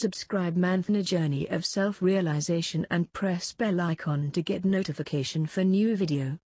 Subscribe man for a journey of self-realization and press bell icon to get notification for new video.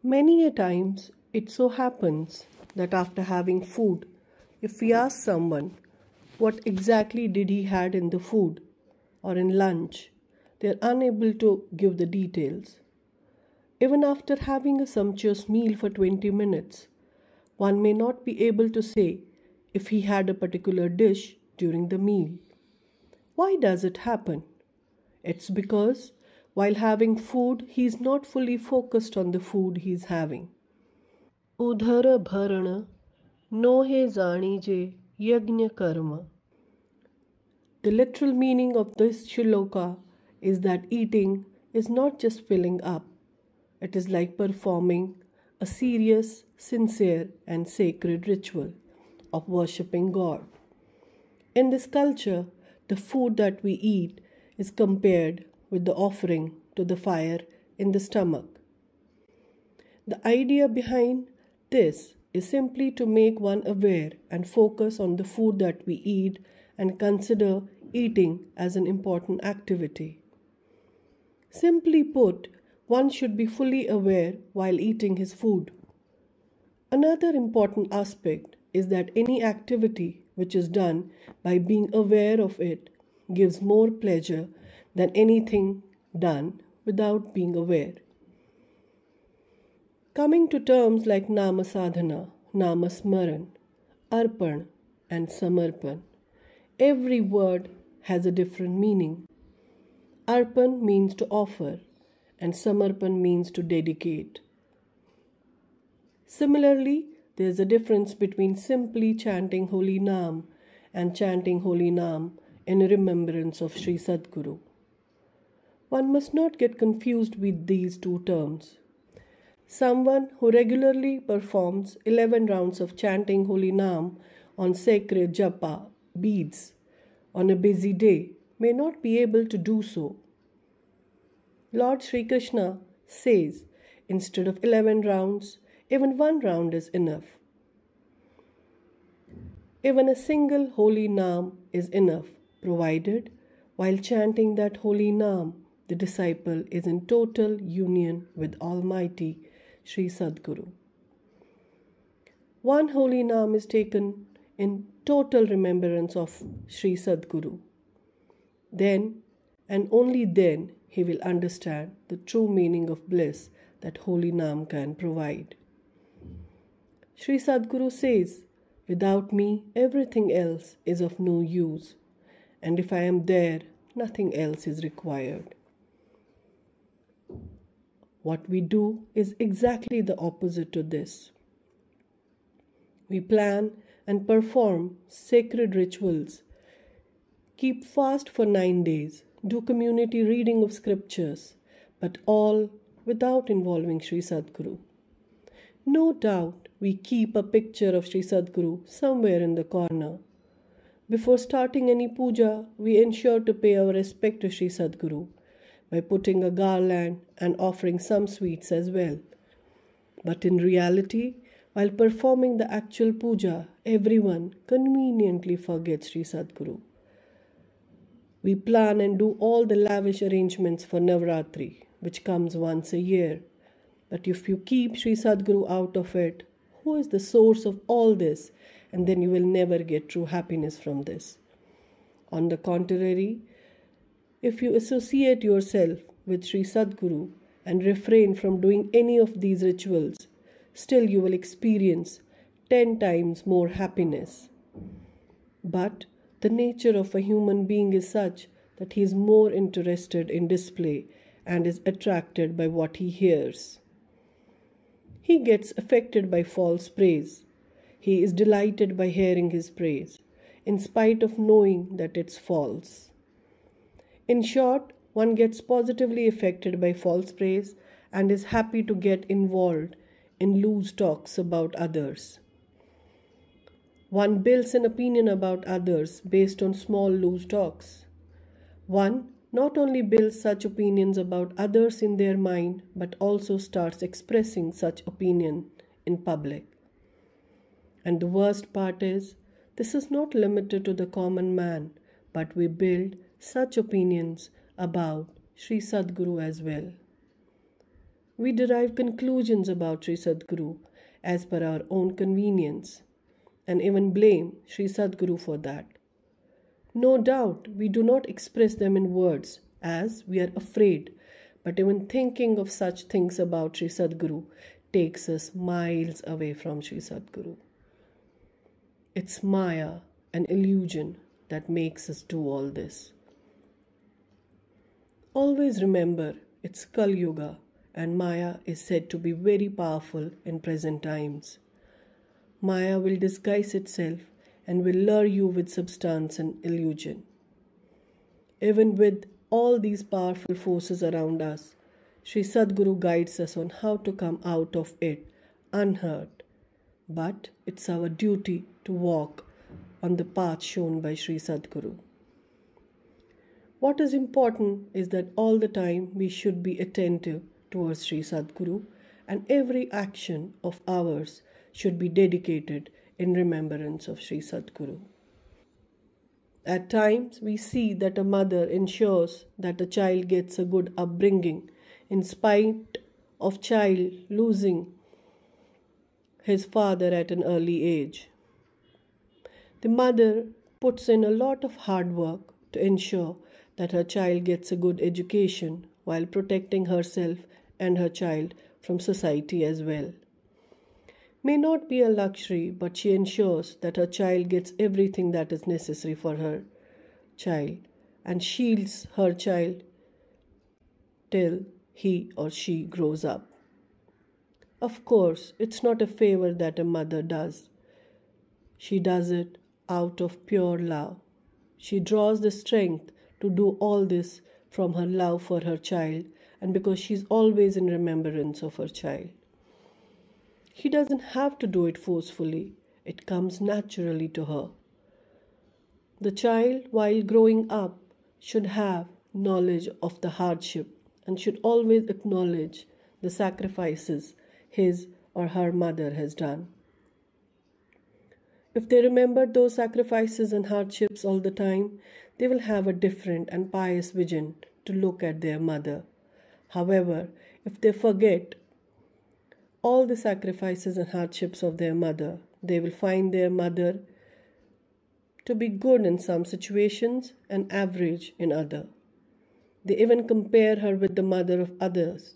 Many a times, it so happens that after having food, if we ask someone what exactly did he had in the food or in lunch, they are unable to give the details. Even after having a sumptuous meal for 20 minutes, one may not be able to say if he had a particular dish during the meal. Why does it happen? It's because while having food, he is not fully focused on the food he is having. Udhara bharana nohe zanije yajna karma. The literal meaning of this shloka is that eating is not just filling up. It is like performing a serious, sincere and sacred ritual of worshipping God. In this culture, the food that we eat is compared with the offering to the fire in the stomach. The idea behind this is simply to make one aware and focus on the food that we eat and consider eating as an important activity. Simply put, one should be fully aware while eating his food. Another important aspect is that any activity which is done by being aware of it gives more pleasure than anything done without being aware. Coming to terms like Nama Sadhana, Nama Smaran, Arpan and Samarpan, every word has a different meaning. Arpan means to offer and Samarpan means to dedicate. Similarly, there is a difference between simply chanting Holy Naam and chanting Holy Naam in remembrance of Shri Sadguru. One must not get confused with these two terms. Someone who regularly performs 11 rounds of chanting Holy Naam on sacred japa beads on a busy day may not be able to do so. Lord Sri Krishna says instead of 11 rounds, even 1 round is enough. Even a single Holy Naam is enough, provided while chanting that Holy Naam, the disciple is in total union with Almighty Shri Sadguru. One Holy Naam is taken in total remembrance of Shri Sadguru. Then and only then he will understand the true meaning of bliss that Holy Naam can provide. Shri Sadguru says, "Without me, everything else is of no use, and if I am there, nothing else is required." What we do is exactly the opposite to this. We plan and perform sacred rituals, keep fast for 9 days, do community reading of scriptures, but all without involving Shri Sadguru. No doubt we keep a picture of Shri Sadguru somewhere in the corner. Before starting any puja, we ensure to pay our respect to Shri Sadguru by putting a garland and offering some sweets as well. But in reality, while performing the actual puja, everyone conveniently forgets Shri Sadguru. We plan and do all the lavish arrangements for Navratri, which comes once a year. But if you keep Shri Sadguru out of it, who is the source of all this? And then you will never get true happiness from this. On the contrary, if you associate yourself with Shri Sadguru and refrain from doing any of these rituals, still you will experience 10 times more happiness. But the nature of a human being is such that he is more interested in display and is attracted by what he hears. He gets affected by false praise. He is delighted by hearing his praise, in spite of knowing that it's false. In short, one gets positively affected by false praise and is happy to get involved in loose talks about others. One builds an opinion about others based on small loose talks. One not only builds such opinions about others in their mind, but also starts expressing such opinion in public. And the worst part is, this is not limited to the common man, but we build such opinions about Shri Sadguru as well. We derive conclusions about Shri Sadguru as per our own convenience, and even blame Shri Sadguru for that. No doubt, we do not express them in words as we are afraid, but even thinking of such things about Shri Sadguru takes us miles away from Shri Sadguru. It's Maya, an illusion, that makes us do all this. Always remember, it's Kali Yuga, and Maya is said to be very powerful in present times. Maya will disguise itself and will lure you with substance and illusion. Even with all these powerful forces around us, Shri Sadguru guides us on how to come out of it unhurt. But it's our duty to walk on the path shown by Shri Sadguru. What is important is that all the time we should be attentive towards Shri Sadguru, and every action of ours should be dedicated in remembrance of Shri Sadguru. At times, we see that a mother ensures that a child gets a good upbringing in spite of child losing his father at an early age. The mother puts in a lot of hard work to ensure that her child gets a good education while protecting herself and her child from society as well. May not be a luxury, but she ensures that her child gets everything that is necessary for her child and shields her child till he or she grows up. Of course, it's not a favor that a mother does. She does it out of pure love. She draws the strength to do all this from her love for her child and because she's always in remembrance of her child. She doesn't have to do it forcefully. It comes naturally to her. The child, while growing up, should have knowledge of the hardship and should always acknowledge the sacrifices his or her mother has done. If they remember those sacrifices and hardships all the time, they will have a different and pious vision to look at their mother. However, if they forget all the sacrifices and hardships of their mother, they will find their mother to be good in some situations and average in other. They even compare her with the mother of others,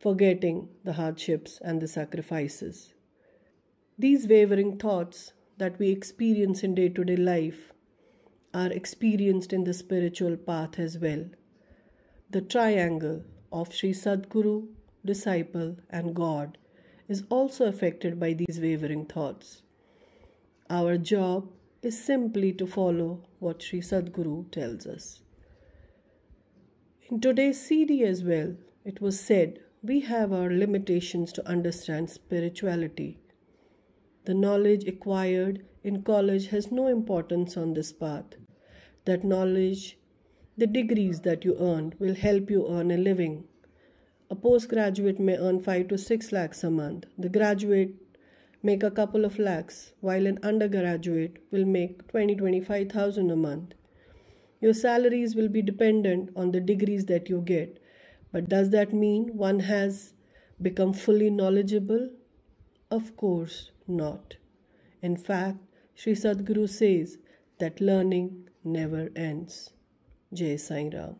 forgetting the hardships and the sacrifices. These wavering thoughts that we experience in day-to-day life are experienced in the spiritual path as well. The triangle of Shri Sadguru, disciple and God is also affected by these wavering thoughts. Our job is simply to follow what Shri Sadguru tells us. In today's CD as well, it was said, we have our limitations to understand spirituality. The knowledge acquired in college has no importance on this path. That knowledge, the degrees that you earned, will help you earn a living. A postgraduate may earn 5 to 6 lakhs a month. The graduate make a couple of lakhs, while an undergraduate will make 25,000 a month. Your salaries will be dependent on the degrees that you get. But does that mean one has become fully knowledgeable? Of course not. In fact, Shri Sadguru says that learning never ends. Jai Sai Ram.